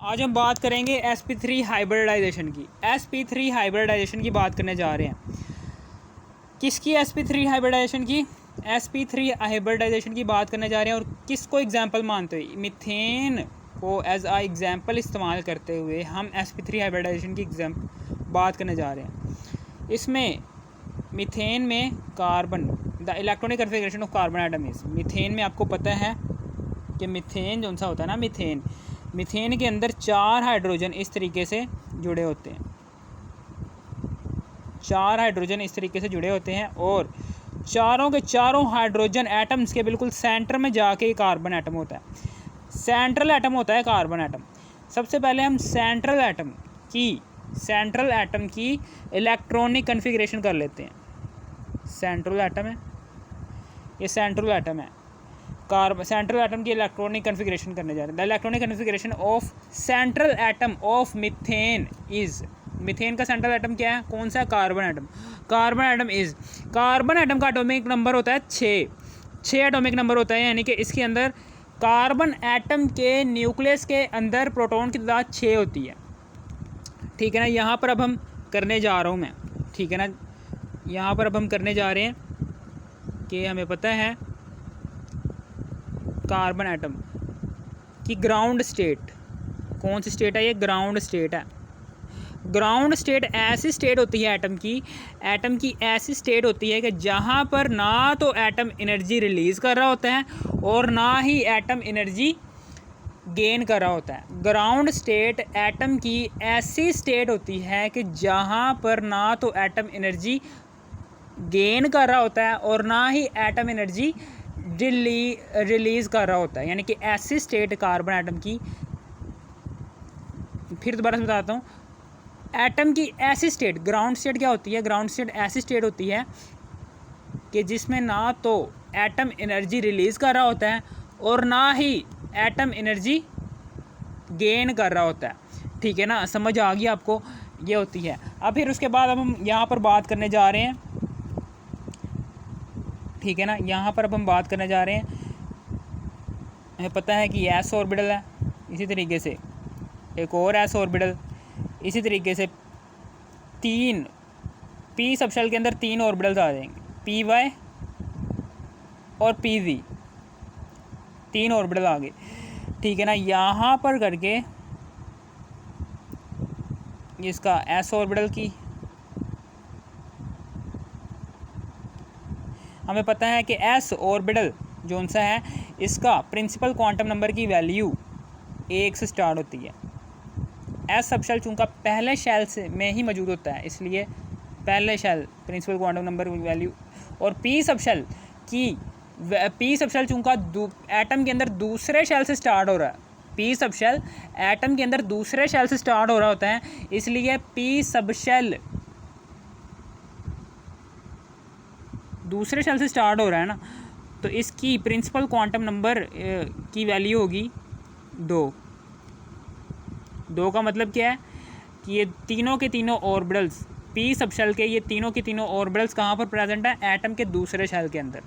आज हम बात करेंगे sp3 हाइब्रिडाइजेशन की। sp3 हाइब्रिडाइजेशन की बात करने जा रहे हैं। किसकी sp3 हाइब्रिडाइजेशन की? sp3 हाइब्रिडाइजेशन की बात करने जा रहे हैं। और किसको एग्जांपल मानते हुए, मीथेन को एज आ एग्जांपल इस्तेमाल करते हुए हम sp3 हाइब्रिडाइजेशन की बात करने जा रहे हैं। इसमें मीथेन में carbon, the electronic configuration of carbon atom is, methane में आपको पता है कि मीथेन जो सा होता है ना, मीथेन के अंदर 4 हाइड्रोजन इस तरीके से जुड़े होते हैं। 4 हाइड्रोजन इस तरीके से जुड़े होते हैं और चारों के चारों हाइड्रोजन एटम्स के बिल्कुल सेंटर में जाके कार्बन एटम होता है। सेंट्रल एटम होता है कार्बन एटम। सबसे पहले हम सेंट्रल एटम की इलेक्ट्रॉनिक कन्फिगरेशन कर लेते हैं। सेंट्रल एटम है, ये सेंट्रल एटम है। सेंट्रल एटम की इलेक्ट्रॉनिक कन्फिगरेशन करने जा रहे हैं। The electronic configuration of central atom of methane is, methane का सेंट्रल एटम क्या है? कौन सा है? Carbon atom. Carbon atom is, carbon atom का एटॉमिक नंबर होता है 6 एटॉमिक नंबर होता है, यानी कि इसके अंदर कार्बन एटम के न्यूक्लियस के अंदर प्रोटॉन की तादाद 6 होती है। ठीक है ना। यहाँ पर अब हम करने जा रहा हूँ मैं, ठीक है ना, यहाँ पर अब हम करने जा रहे हैं कि हमें पता है कार्बन एटम की ग्राउंड स्टेट, कौन सी स्टेट है? ये ग्राउंड स्टेट है। ग्राउंड स्टेट ऐसी स्टेट होती है एटम की ऐसी स्टेट होती है कि जहाँ पर ना तो एटम एनर्जी रिलीज़ कर रहा होता है और ना ही एटम एनर्जी गेन कर रहा होता है। ग्राउंड स्टेट एटम की ऐसी स्टेट होती है कि जहाँ पर ना तो एटम एनर्जी गेन कर रहा होता है और ना ही एटम एनर्जी रिलीज़ कर रहा होता है, यानी कि ऐसी स्टेट कार्बन एटम की, फिर दोबारा से बताता हूँ, एटम की ऐसी स्टेट, ग्राउंड स्टेट क्या होती है? ग्राउंड स्टेट ऐसी स्टेट होती है कि जिसमें ना तो एटम एनर्जी रिलीज़ कर रहा होता है और ना ही एटम एनर्जी गेन कर रहा होता है। ठीक है ना, समझ आ गई आपको? ये होती है। अब फिर उसके बाद अब हम यहाँ पर बात करने जा रहे हैं, ठीक है ना, यहाँ पर अब हम बात करने जा रहे हैं। हमें पता है कि एस ऑर्बिटल है, इसी तरीके से एक और एस ऑर्बिटल, इसी तरीके से 3 पी सबशेल के अंदर 3 ऑर्बिटल्स आ जाएंगे, पी वाई और पी वी, 3 ऑर्बिटल आ गए। ठीक है ना, यहाँ पर करके इसका एस ऑर्बिटल की हमें पता है कि एस ऑर्बिटल जो सा है, इसका प्रिंसिपल क्वांटम नंबर की वैल्यू 1 से स्टार्ट होती है। एस सबशेल चूँकि पहले शेल से में ही मौजूद होता है, इसलिए पहले शेल प्रिंसिपल क्वांटम नंबर की वैल्यू, और पी सबशेल चूँकि एटम के अंदर दूसरे शेल से स्टार्ट हो रहा है, पी सबशेल एटम के अंदर दूसरे शेल से स्टार्ट हो रहा होता है, इसलिए पी सबशेल दूसरे शेल से स्टार्ट हो रहा है ना, तो इसकी प्रिंसिपल क्वांटम नंबर की वैल्यू होगी 2 का मतलब क्या है कि ये तीनों के तीनों ऑर्बिटल्स, पी सबशेल के ये तीनों के तीनों ऑर्बिटल्स कहाँ पर प्रेजेंट है? एटम के दूसरे शेल के अंदर।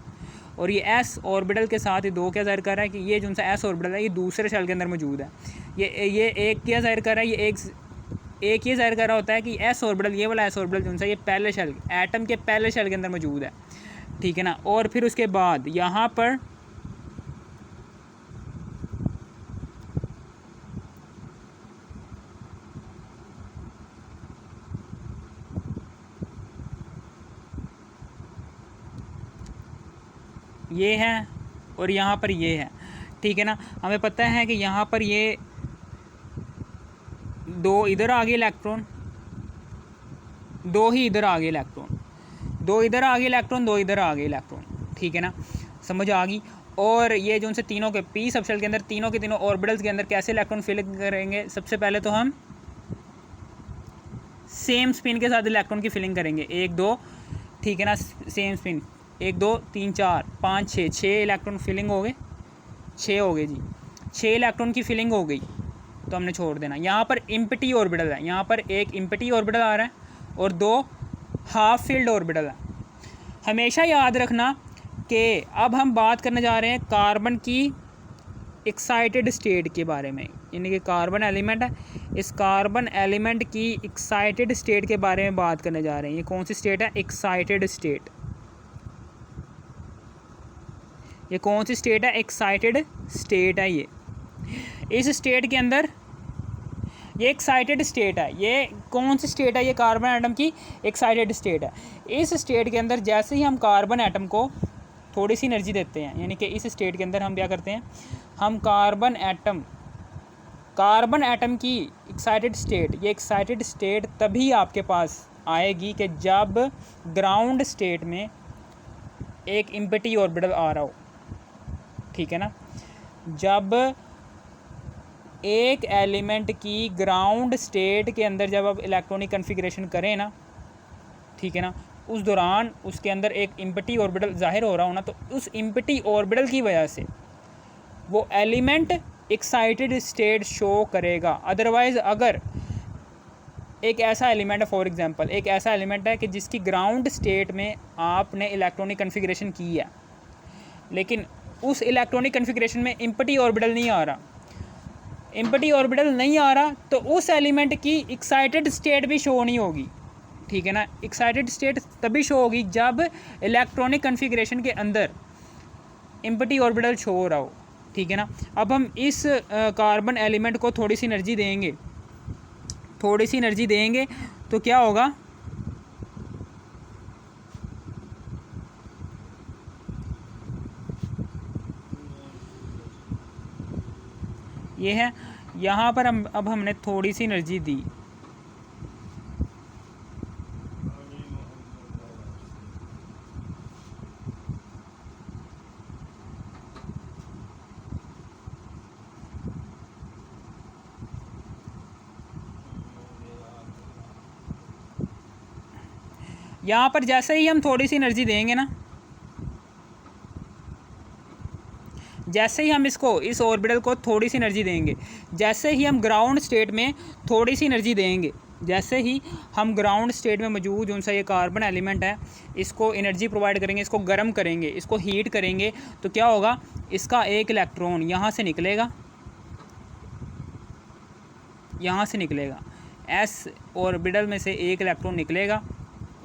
और ये एस ऑर्बिटल के साथ ये 2 क्या जाहिर कर रहा है कि ये जो सा एस ऑर्बिटल है ये दूसरे शेल के अंदर मौजूद है। ये एक क्या जाहिर कर रहा है? ये एक ये जाहिर कर रहा होता है कि एस ऑर्बिटल, ये वाला एस ऑर्बिटल जो सा ये पहले शेल, एटम के पहले शेल के अंदर मौजूद है। ठीक है ना। और फिर उसके बाद यहाँ पर ये है और यहाँ पर ये है। ठीक है ना, हमें पता है कि यहाँ पर ये 2 इधर आ गए इलेक्ट्रॉन, 2 ही इधर आ गए इलेक्ट्रॉन, 2 इधर आ गए इलेक्ट्रॉन, 2 इधर आ गए इलेक्ट्रॉन। ठीक है ना, समझ आ गई। और ये जो उनसे तीनों के पी सबशेल के अंदर तीनों के तीनों ऑर्बिटल्स के अंदर कैसे इलेक्ट्रॉन फिल करेंगे? सबसे पहले तो हम सेम स्पिन के साथ इलेक्ट्रॉन की फिलिंग करेंगे, 1 2, ठीक है ना, सेम स्पिन, 1 2 3 4 5 6 इलेक्ट्रॉन फिलिंग हो गए, 6 हो गए जी, 6 इलेक्ट्रॉन की फिलिंग हो गई तो हमने छोड़ देना। यहाँ पर एम्प्टी ऑर्बिटल है, यहाँ पर एक एम्प्टी ऑर्बिटल आ रहा है और 2 हाफ फिल्ड ऑर्बिटल है। हमेशा याद रखना कि अब हम बात करने जा रहे हैं कार्बन की एक्साइटेड स्टेट के बारे में, यानी कि कार्बन एलिमेंट है। इस कार्बन एलिमेंट की एक्साइटेड स्टेट के बारे में बात करने जा रहे हैं। ये कौन सी स्टेट है? Excited state. ये कौन सी स्टेट है? एक्साइटेड स्टेट है। ये इस स्टेट के अंदर ये एक्साइटेड स्टेट है। ये कौन सी स्टेट है? ये कार्बन एटम की एक्साइटेड स्टेट है। इस स्टेट के अंदर जैसे ही हम कार्बन एटम को थोड़ी सी एनर्जी देते हैं, यानी कि इस स्टेट के अंदर हम क्या करते हैं, हम कार्बन एटम की एक्साइटेड स्टेट, ये एक्साइटेड स्टेट तभी आपके पास आएगी कि जब ग्राउंड स्टेट में एक एम्प्टी ऑर्बिटल आ रहा हो। ठीक है ना? जब एक एलिमेंट की ग्राउंड स्टेट के अंदर जब आप इलेक्ट्रॉनिक कन्फिग्रेशन करें ना, ठीक है ना, उस दौरान उसके अंदर एक एम्प्टी ऑर्बिटल ज़ाहिर हो रहा हो ना, तो उस एम्प्टी ऑर्बिटल की वजह से वो एलिमेंट एक्साइटेड स्टेट शो करेगा। अदरवाइज़ अगर एक ऐसा एलिमेंट है, फॉर एग्जांपल एक ऐसा एलिमेंट है कि जिसकी ग्राउंड स्टेट में आपने इलेक्ट्रॉनिक कन्फिग्रेशन की है, लेकिन उस इलेक्ट्रॉनिक कन्फिग्रेशन में एम्प्टी ऑर्बिटल नहीं आ रहा, तो उस एलिमेंट की एक्साइटेड स्टेट भी शो नहीं होगी। ठीक है ना? एक्साइटेड स्टेट तभी शो होगी जब इलेक्ट्रॉनिक कन्फिग्रेशन के अंदर एम्प्टी ऑर्बिटल शो हो रहा हो। ठीक है ना? अब हम इस कार्बन एलिमेंट को थोड़ी सी एनर्जी देंगे तो क्या होगा? ये है, यहाँ पर अब हमने थोड़ी सी एनर्जी दी, यहाँ पर जैसे ही हम थोड़ी सी एनर्जी देंगे ना, जैसे ही हम इस ऑर्बिटल को थोड़ी सी एनर्जी देंगे, जैसे ही हम ग्राउंड स्टेट में थोड़ी सी एनर्जी देंगे, जैसे ही हम ग्राउंड स्टेट में मौजूद जो सा ये कार्बन एलिमेंट है, इसको एनर्जी प्रोवाइड करेंगे, इसको गर्म करेंगे, इसको हीट करेंगे, तो क्या होगा? इसका एक इलेक्ट्रॉन यहाँ से निकलेगा, एस ऑर्बिटल में से एक इलेक्ट्रॉन निकलेगा,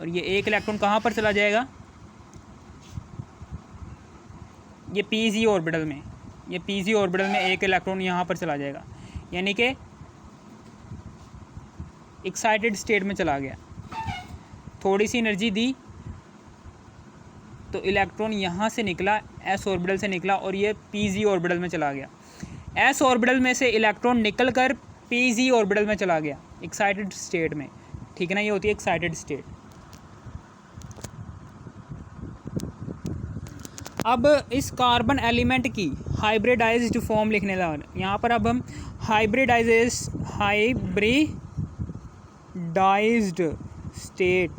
और ये एक इलेक्ट्रॉन कहाँ पर चला जाएगा? ये पीजी ऑर्बिटल में, एक इलेक्ट्रॉन यहाँ पर चला जाएगा, यानी कि एक्साइटेड स्टेट में चला गया। थोड़ी सी एनर्जी दी तो इलेक्ट्रॉन यहाँ से निकला, एस ऑर्बिटल से निकला, और ये पीजी ऑर्बिटल में चला गया। एस ऑर्बिटल में से इलेक्ट्रॉन निकल कर पीजी ऑर्बिटल में चला गया एक्साइटेड स्टेट में। ठीक है ना? ये होती है एक्साइटेड स्टेट। अब इस कार्बन एलिमेंट की हाइब्रिडाइज्ड फॉर्म लिखने जा रहे हैं। यहाँ पर अब हम हाइब्रिडाइज्ड स्टेट,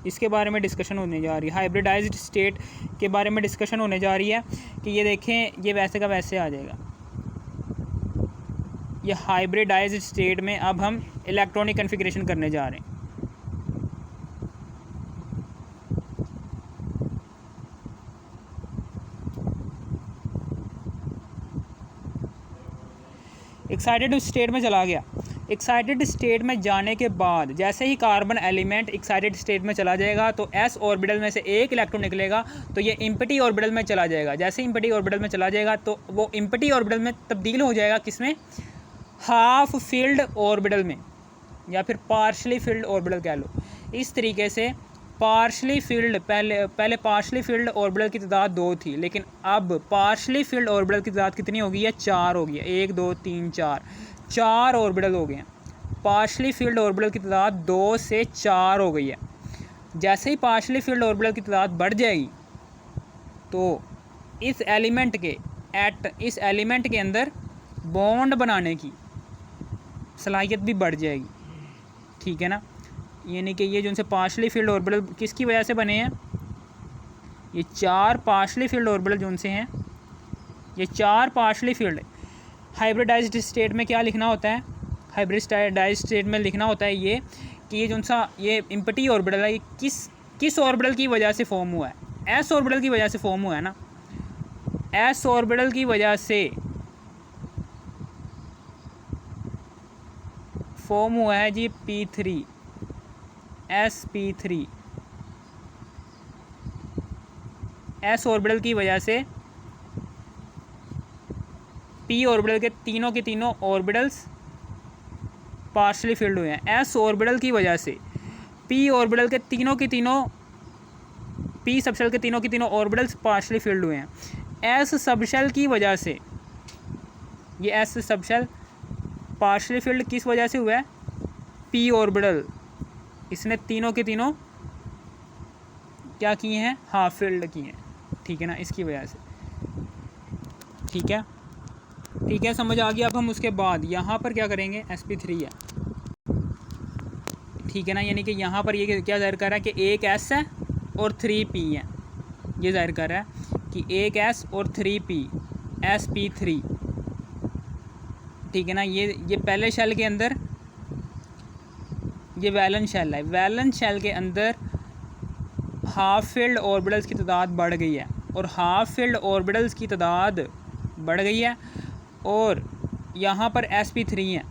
इसके बारे में डिस्कशन होने जा रही है। हाइब्रिडाइज्ड स्टेट के बारे में डिस्कशन होने जा रही है कि ये देखें, ये वैसे का वैसे आ जाएगा। ये हाइब्रिडाइज्ड स्टेट में अब हम इलेक्ट्रॉनिक कन्फिग्रेशन करने जा रहे हैं। एक्साइटेड स्टेट में चला गया। एक्साइटेड स्टेट में जाने के बाद जैसे ही कार्बन एलिमेंट एक्साइटेड स्टेट में चला जाएगा तो एस ऑर्बिटल में से एक इलेक्ट्रॉन निकलेगा, तो ये एम्प्टी ऑर्बिटल में चला जाएगा। जैसे ही एम्प्टी ऑर्बिटल में चला जाएगा तो वो एम्प्टी ऑर्बिटल में तब्दील हो जाएगा किसमें? हाफ फिल्ड ऑर्बिटल में, या फिर पार्शली फिल्ड ऑर्बिटल कह लो। इस तरीके से पार्शली फिल्ड, पहले पार्शली फिल्ड ऑर्बिटल की तादाद 2 थी, लेकिन अब पार्शली फिल्ड ऑर्बिटल की तादाद कितनी हो गई है? 4 हो गई है। 1 2 3 4 ऑर्बिटल हो गए हैं। पार्शली फिल्ड ऑर्बिटल की तादाद 2 से 4 हो गई है। जैसे ही पार्शली फिल्ड ऑर्बिटल की तादाद बढ़ जाएगी तो इस एलिमेंट के अंदर बॉन्ड बनाने की सलाहियत भी बढ़ जाएगी। ठीक है ना? यानी कि ये जो उनसे पार्शली फिल्ड ऑर्बिटल किसकी वजह से बने हैं? ये 4 पार्शली फिल्ड ऑर्बिटल जो उनसे हैं, ये 4 पार्शली फिल्ड। हाइब्रिडाइज्ड स्टेट में क्या लिखना होता है? हाइब्रिडाइज्ड स्टेट में लिखना होता है ये कि ये जो सा ये एम्प्टी ऑर्बिटल है, ये किस ऑर्बिटल की वजह से फॉर्म हुआ है? एस ऑर्बिटल की वजह से फॉर्म हुआ है ना। एस ऑर्बिटल की वजह से फॉर्म हुआ है जी P3 sp3 s ऑर्बिटल की वजह से p ऑर्बिटल के तीनों ऑर्बिटल्स पार्शली फिल्ड हुए हैं। s ऑर्बिटल की वजह से p ऑर्बिटल के तीनों p सबशेल के तीनों ऑर्बिटल्स पार्शली फिल्ड हुए हैं। s सबशेल की वजह से ये s सबशेल पार्शली फिल्ड किस वजह से हुआ है? p ऑर्बिटल इसने तीनों के तीनों क्या किए हैं? हाफ फिल्ड किए हैं, ठीक है ना, इसकी वजह से। ठीक है, समझ आ गया। अब हम उसके बाद यहाँ पर क्या करेंगे? sp3 है, ठीक है ना, यानी कि यहाँ पर ये क्या जाहिर कर रहा है कि एक s है और 3p है। ये जाहिर कर रहा है कि एक s और 3p sp3, ठीक है ना। ये पहले शेल के अंदर ये वैलेंस शेल है, वैलेंस शेल के अंदर हाफ फील्ड ऑर्बिटल्स की तादाद बढ़ गई है और हाफ फील्ड ऑर्बिटल्स की तादाद बढ़ गई है और यहाँ पर sp3 है।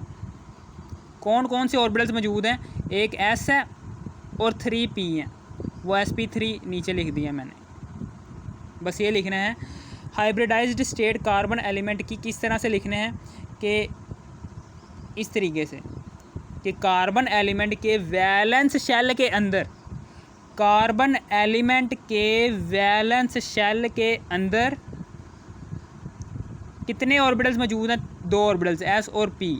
कौन कौन से ऑर्बिटल्स मौजूद हैं? एक s है और 3p हैं, वो sp3 नीचे लिख दिया मैंने, बस ये लिखना है। हाइब्रिडाइज्ड स्टेट कार्बन एलिमेंट की किस तरह से लिखने हैं कि इस तरीके से कि कार्बन एलिमेंट के वैलेंस शेल के अंदर, कार्बन एलिमेंट के वैलेंस शेल के अंदर कितने ऑर्बिटल्स मौजूद हैं? 2 ऑर्बिटल्स s और p,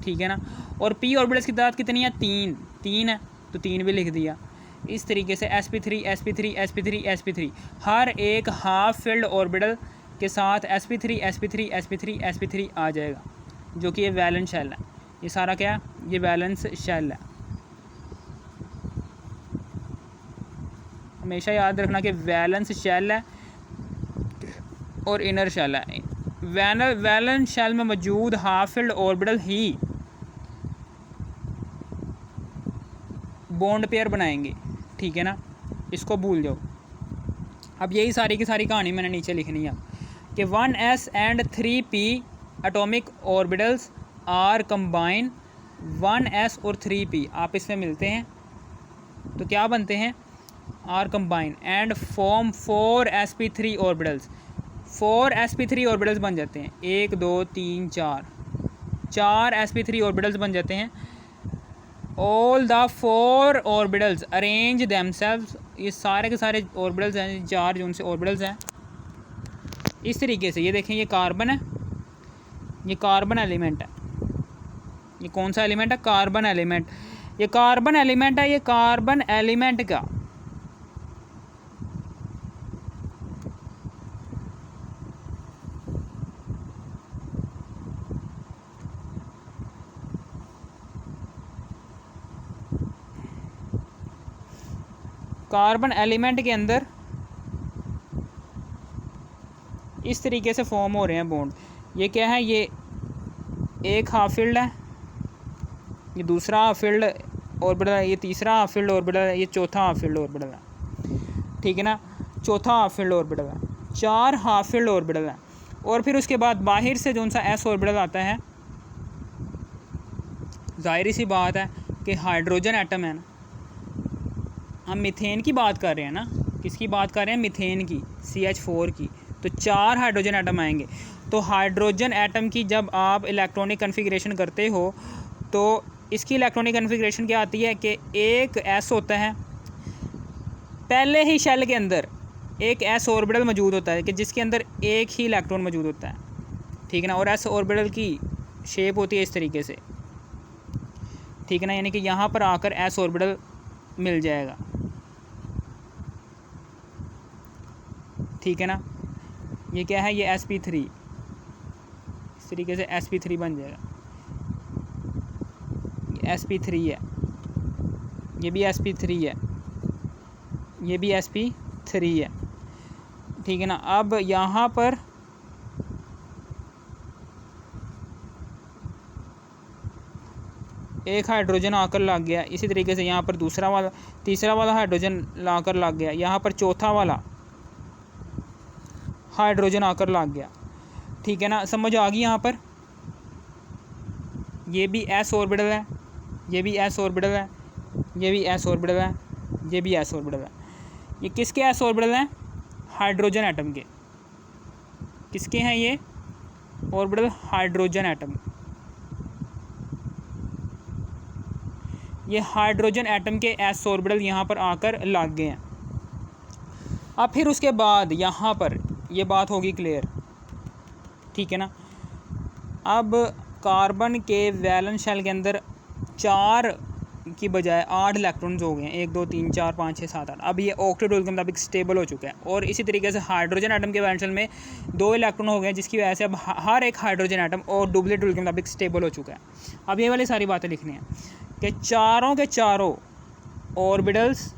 ठीक है ना। और p ऑर्बिटल्स की तादाद कितनी है? 3 है, तो 3 भी लिख दिया। इस तरीके से sp3 sp3 sp3 sp3 हर एक हाफ फील्ड ऑर्बिटल के साथ sp3 sp3 sp3 sp3 आ जाएगा, जो कि ये वैलेंस शेल है। ये सारा क्या है? ये वैलेंस शेल है। हमेशा याद रखना कि वैलेंस शेल है और इनर शेल है। वैलेंस शेल में मौजूद हाफ फील्ड ऑर्बिटल ही बॉन्ड पेयर बनाएंगे, ठीक है ना, इसको भूल जाओ। अब यही सारी की सारी कहानी मैंने नीचे लिखनी है कि 1s and 3p atomic orbitals are combine 1s और 3p आपस में मिलते हैं तो क्या बनते हैं? Are combine and form 4 sp3 orbitals. 4 sp3 orbitals बन जाते हैं, 1 2 3 4 sp3 ऑर्बिटल्स बन जाते हैं। All the 4 orbitals arrange themselves, ये सारे के सारे ऑर्बिटल्स हैं, 4 जो उनसे ऑर्बिटल्स हैं इस तरीके से। ये देखें, ये कार्बन है, ये कार्बन एलिमेंट है। ये कौन सा एलिमेंट है? Carbon element. ये कार्बन एलिमेंट है, ये कार्बन एलिमेंट का कार्बन एलिमेंट के अंदर इस तरीके से फॉर्म हो रहे हैं बॉन्ड। ये क्या है? ये एक हाफ फील्ड है, ये दूसरा हाफ फील्ड ऑर्बिटल है, ये तीसरा हाफ फील्ड ऑर्बिटल है, ये चौथा हाफ फील्ड ऑर्बिटल है, ठीक है ना, चौथा हाफ फील्ड ऑर्बिटल है। 4 हाफ फील्ड ऑर्बिटल है। और फिर उसके बाद बाहर से जो सा s ऑर्बिटल आता है, ज़ाहिर सी बात है कि हाइड्रोजन एटम है ना, हम मीथेन की बात कर रहे हैं ना, किसकी बात कर रहे हैं? मीथेन की, CH4 की। तो 4 हाइड्रोजन एटम आएंगे। तो हाइड्रोजन एटम की जब आप इलेक्ट्रॉनिक कन्फिग्रेशन करते हो तो इसकी इलेक्ट्रॉनिक कन्फिग्रेशन क्या आती है कि एक s होता है, पहले ही शेल के अंदर एक s ऑर्बिटल मौजूद होता है कि जिसके अंदर एक ही इलेक्ट्रॉन मौजूद होता है, ठीक है ना। और s ऑर्बिटल की शेप होती है इस तरीके से, ठीक है ना, यानी कि यहाँ पर आकर s ऑर्बिटल मिल जाएगा, ठीक है ना। ये क्या है? ये sp3, इस तरीके से sp3 बन जाएगा। ये sp3 है, ये भी sp3 है, ये भी sp3 है, ठीक है ना। अब यहाँ पर एक हाइड्रोजन आकर लग गया, इसी तरीके से यहाँ पर दूसरा वाला, तीसरा वाला हाइड्रोजन लाकर लग गया, यहाँ पर चौथा वाला हाइड्रोजन आकर लग गया, ठीक है ना। समझ आ गई यहाँ पर? ये भी एस ऑर्बिटल है, ये भी एस ऑर्बिटल है, ये भी एस ऑर्बिटल है, ये भी एस ऑर्बिटल है। ये किसके एस ऑर्बिटल हैं? हाइड्रोजन एटम के। किसके हैं ये ऑर्बिटल? Hydrogen atom. ये हाइड्रोजन एटम के एस ऑर्बिटल यहाँ पर आकर लग गए हैं। अब फिर उसके बाद यहाँ पर ये बात होगी क्लियर, ठीक है ना। अब कार्बन के वैलेंस शेल के अंदर 4 की बजाय 8 इलेक्ट्रॉन्स हो गए हैं, 1 2 3 4 5 6 7 8। अब ये ऑक्टेट रूल के मुताबिक स्टेबल हो चुका है। और इसी तरीके से हाइड्रोजन एटम के वैलेंस शेल में 2 इलेक्ट्रॉन हो गए हैं, जिसकी वजह से अब हर एक हाइड्रोजन एटम और डुप्लीकेट रूल के मुताबिक स्टेबल हो चुका है। अब ये वाली सारी बातें लिखनी है कि चारों के चारों ऑर्बिटल्स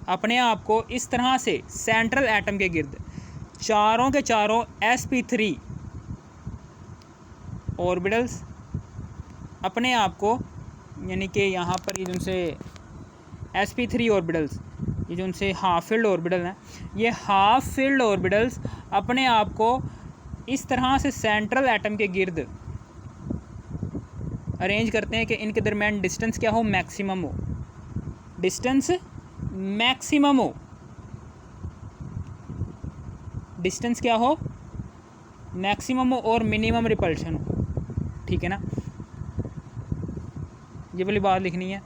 अपने आप को इस तरह से सेंट्रल एटम के गिर्द, चारों के चारों sp3 ऑर्बिटल्स अपने आप को, यानी कि यहाँ पर ये जो उनसे sp3 ऑर्बिटल्स, ये जो उनसे हाफ फील्ड ऑर्बिटल हैं, ये हाफ फील्ड ऑर्बिटल्स अपने आप को इस तरह से सेंट्रल एटम के गिर्द अरेंज करते हैं कि इनके दरमियान डिस्टेंस क्या हो? मैक्सिमम हो। डिस्टेंस मैक्सिमम हो। डिस्टेंस क्या हो? मैक्सिमम हो और मिनिमम रिपल्शन हो, ठीक है ना। ये वाली बात लिखनी है।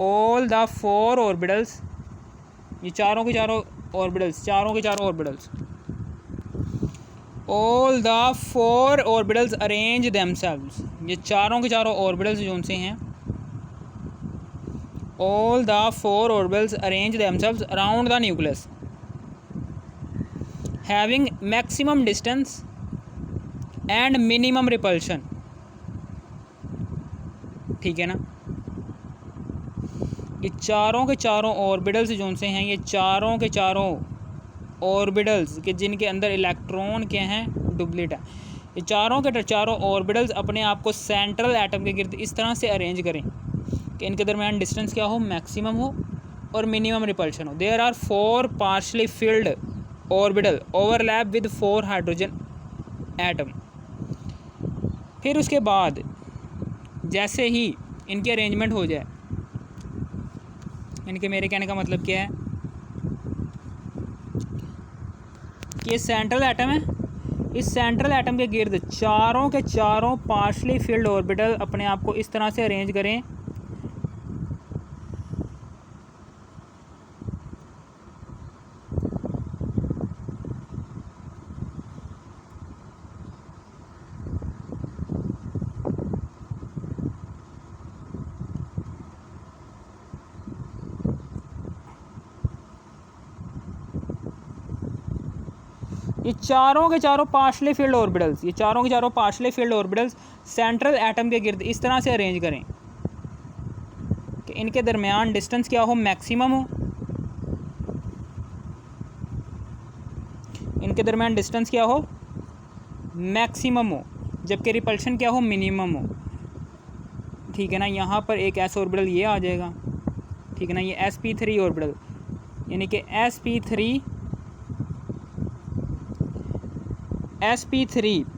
ऑल द 4 ऑर्बिटल्स, ये चारों के चारों ऑर्बिटल्स, चारों के चारों orbitals, all the 4 orbitals arrange themselves, ये चारों के चारों ऑर्बिटल्स जो उनसे हैं, all the 4 orbitals arrange themselves around the nucleus having maximum distance and minimum repulsion, ठीक है ना। ये चारों के चारों ऑर्बिटल्स जो उनसे हैं, ये चारों के चारों ऑर्बिटल्स के जिनके अंदर इलेक्ट्रॉन क्या हैं? डुप्लीकेट है। ये चारों के चारों ऑर्बिटल्स अपने आप को सेंट्रल एटम के गिर्द इस तरह से अरेंज करें कि इनके दरमियान डिस्टेंस क्या हो? मैक्सिमम हो और मिनिमम रिपल्शन हो। There are 4 partially filled orbital overlap with 4 hydrogen atom. फिर उसके बाद जैसे ही इनकी अरेंजमेंट हो जाए, इनके, मेरे कहने का मतलब क्या है कि ये सेंट्रल एटम है, इस सेंट्रल एटम के गिर्द चारों के चारों पार्शली फिल्ड ऑर्बिटल अपने आप को इस तरह से अरेंज करें ये चारों के चारों पार्शली फिल्ड ऑर्बिटल्स, ये चारों के चारों partially field orbitals central atom के गिर्द इस तरह से अरेंज करें कि इनके दरमियान डिस्टेंस क्या हो? मैक्सिमम हो। इनके दरमियान डिस्टेंस क्या हो? मैक्सिमम हो, जबकि रिपल्शन क्या हो? मिनिमम हो, ठीक है ना। यहाँ पर एक एस ऑर्बिटल ये आ जाएगा, ठीक है ना। ये sp3 ऑर्बिटल, यानी कि sp3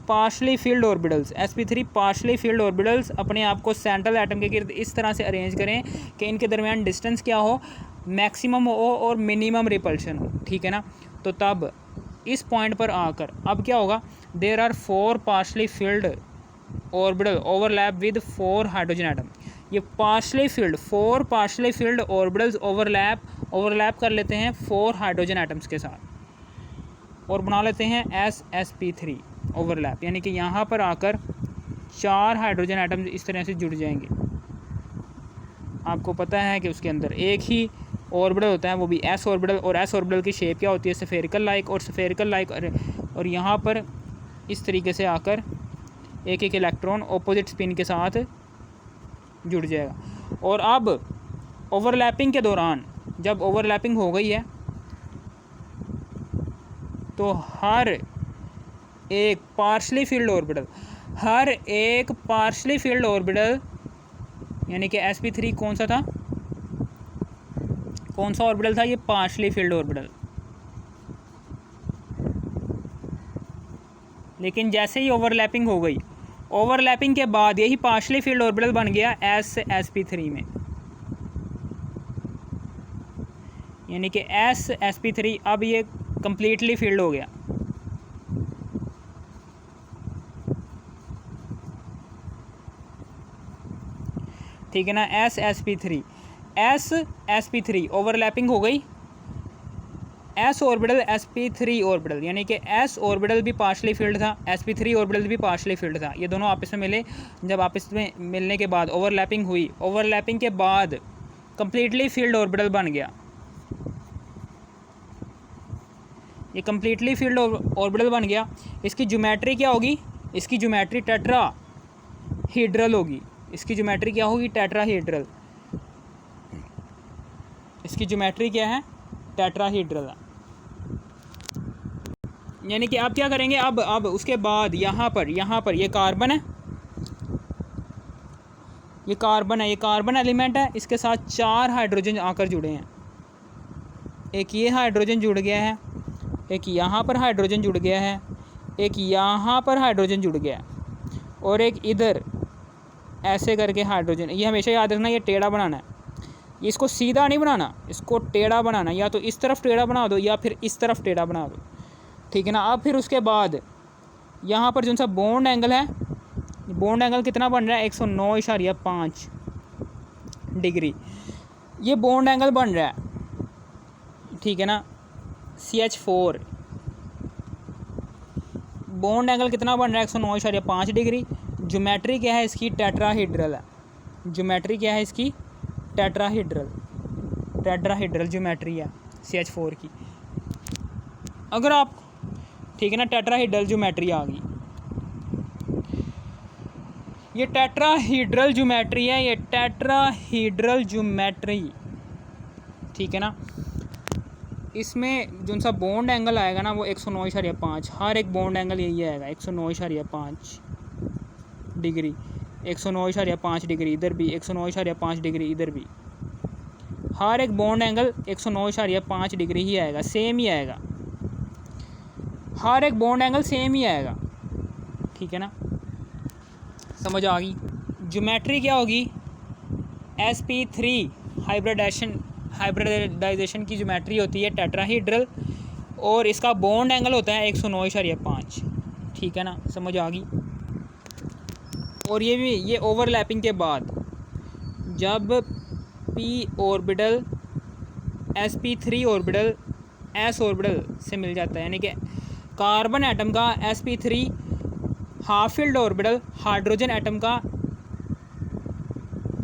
partially filled orbitals, sp3 partially filled orbitals अपने आप को सेंट्रल एटम के गिर्द इस तरह से अरेंज करें कि इनके दरमियान डिस्टेंस क्या हो? मैक्सिमम हो और मिनिमम रिपल्शन हो, ठीक है ना। तो तब इस पॉइंट पर आकर अब क्या होगा? There are 4 partially filled orbital overlap with 4 hydrogen atom. ये partially filled, 4 partially filled orbitals overlap कर लेते हैं 4 हाइड्रोजन एटम्स के साथ और बना लेते हैं sp3 ओवरलैप, यानी कि यहाँ पर आकर 4 हाइड्रोजन एटम्स इस तरह से जुड़ जाएंगे। आपको पता है कि उसके अंदर एक ही ऑर्बिटल होता है, वो भी s ऑर्बिटल, और s ऑर्बिटल की शेप क्या होती है? स्फेरिकल लाइक, और स्फेरिकल लाइक, और यहाँ पर इस तरीके से आकर एक एक इलेक्ट्रॉन ऑपोजिट स्पिन के साथ जुड़ जाएगा। और अब ओवरलैपिंग के दौरान, जब ओवरलैपिंग हो गई है, तो हर एक पार्शली फील्ड ऑर्बिटल, हर एक पार्शली फील्ड ऑर्बिटल, यानी कि sp3 कौन सा था? कौन सा ऑर्बिटल था? ये पार्शली फील्ड ऑर्बिटल। लेकिन जैसे ही ओवरलैपिंग हो गई, ओवरलैपिंग के बाद यही पार्शली फील्ड ऑर्बिटल बन गया sp3 में, यानी कि sp3 अब ये कंप्लीटली फील्ड हो गया। ठीक है ना, sp3 ओवरलैपिंग हो गई, s ऑर्बिटल sp3 ऑर्बिटल, यानी कि s ऑर्बिटल भी पार्शली फील्ड था, sp3 ऑर्बिटल भी पार्शली फील्ड था। ये दोनों आपस में मिले, जब आपस में मिलने के बाद ओवरलैपिंग हुई, ओवरलैपिंग के बाद कंप्लीटली फील्ड ऑर्बिटल बन गया। ये कंप्लीटली फील्ड ऑर्बिटल बन गया। इसकी ज्योमेट्री क्या होगी? इसकी ज्योमेट्री टेट्राहीड्रल होगी। इसकी ज्योमेट्री क्या होगी? टेट्राहीड्रल। इसकी ज्योमेट्री क्या है? टेट्राहीड्रल। यानी कि आप क्या करेंगे, अब उसके बाद यहाँ पर ये कार्बन है, ये कार्बन एलिमेंट है, इसके साथ 4 हाइड्रोजन आकर जुड़े हैं। एक ये हाइड्रोजन जुड़ गया है, एक यहाँ पर हाइड्रोजन जुड़ गया है, एक यहाँ पर हाइड्रोजन जुड़ गया है, और एक इधर ऐसे करके हाइड्रोजन। ये हमेशा याद रखना, ये टेढ़ा बनाना है, इसको सीधा नहीं बनाना, इसको टेढ़ा बनाना। या तो इस तरफ टेढ़ा बना दो या फिर इस तरफ टेढ़ा बना दो। ठीक है ना। अब फिर उसके बाद यहाँ पर जो सा बॉन्ड एंगल है, बॉन्ड एंगल कितना बन रहा है? 109.5 डिग्री ये बॉन्ड एंगल बन रहा है। ठीक है ना। CH4 बॉन्ड एंगल कितना बन रहा है? 109.5 डिग्री। ज्योमेट्री क्या है इसकी? टेट्राहीड्रल है। ज्योमेट्री क्या है इसकी? टेट्राहीड्रल ज्योमेट्री है CH4 की। अगर आप, ठीक है ना, टेट्राहीड्रल ज्योमेट्री आ गई। ये टेट्राहीड्रल ज्योमेट्री है, ये टेट्राहीड्रल ज्योमेट्री। ठीक है ना। इसमें जो सा बॉन्ड एंगल आएगा ना वो 109.5, हर एक बॉन्ड एंगल यही आएगा 109.5 डिग्री, 109.5 डिग्री इधर भी, 109.5 डिग्री इधर भी। हर एक बॉन्ड एंगल 109.5 डिग्री ही आएगा, सेम ही आएगा। हर एक बॉन्ड एंगल सेम ही आएगा। ठीक है ना, समझ आ गई। ज्योमेट्री क्या होगी? sp3 हाइब्रिडाइजेशन की ज्योमेट्री होती है टेट्राहीड्रल, और इसका बॉन्ड एंगल होता है 109.5। ठीक है ना, समझ आ गई। और ये भी, ये ओवरलैपिंग के बाद जब p orbital sp3 orbital s orbital से मिल जाता है, यानी कि कार्बन एटम का sp3 half filled orbital, hydrogen atom का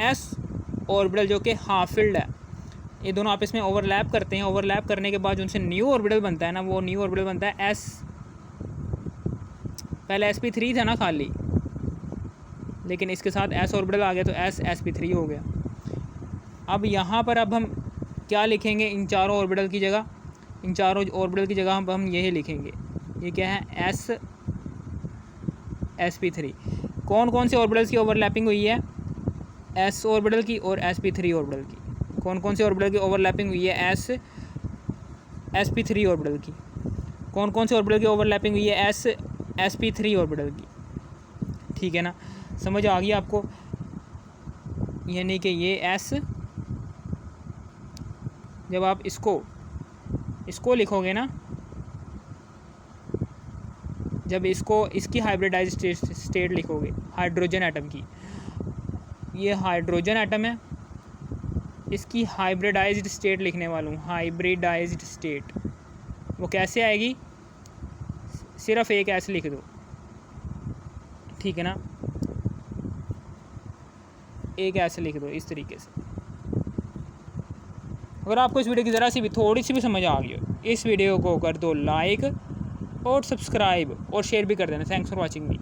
s ऑर्बिटल जो कि हाफ फील्ड है, ये दोनों आपस में ओवरलैप करते हैं। ओवरलैप करने के बाद जो उनसे न्यू ऑर्बिटल बनता है ना, वो न्यू ऑर्बिटल बनता है s। पहले sp3 था ना खाली, लेकिन इसके साथ s ऑर्बिटल आ गया तो sp3 हो गया। अब यहाँ पर अब हम क्या लिखेंगे? इन चारों ऑर्बिटल की जगह, इन चारों ऑर्बिटल की जगह हम यही लिखेंगे। ये क्या है? sp3। कौन कौन से ऑर्बिटल्स की ओवरलैपिंग हुई है? s ऑर्बिटल की और sp3 ऑर्बिटल की। कौन कौन से ऑर्बिटल की ओवरलैपिंग हुई है? sp3 ऑर्बिटल की। कौन कौन से ऑर्बिटल की ओवरलैपिंग हुई है? sp3 ऑर्बिटल की। ठीक है ना, समझ आ गई आपको? यानी कि ये s, जब आप इसको लिखोगे ना, जब इसकी हाइब्रिडाइज स्टेट लिखोगे हाइड्रोजन एटम की, ये हाइड्रोजन एटम है, इसकी हाइब्रिडाइज्ड स्टेट लिखने वाला हूँ। हाइब्रिडाइज्ड स्टेट वो कैसे आएगी? सिर्फ एक ऐसे लिख दो। ठीक है ना, एक ऐसे लिख दो इस तरीके से। अगर आपको इस वीडियो की ज़रा सी भी, थोड़ी सी भी समझ आ गई हो, इस वीडियो को कर दो लाइक और सब्सक्राइब और शेयर भी कर देना। Thanks for watching me.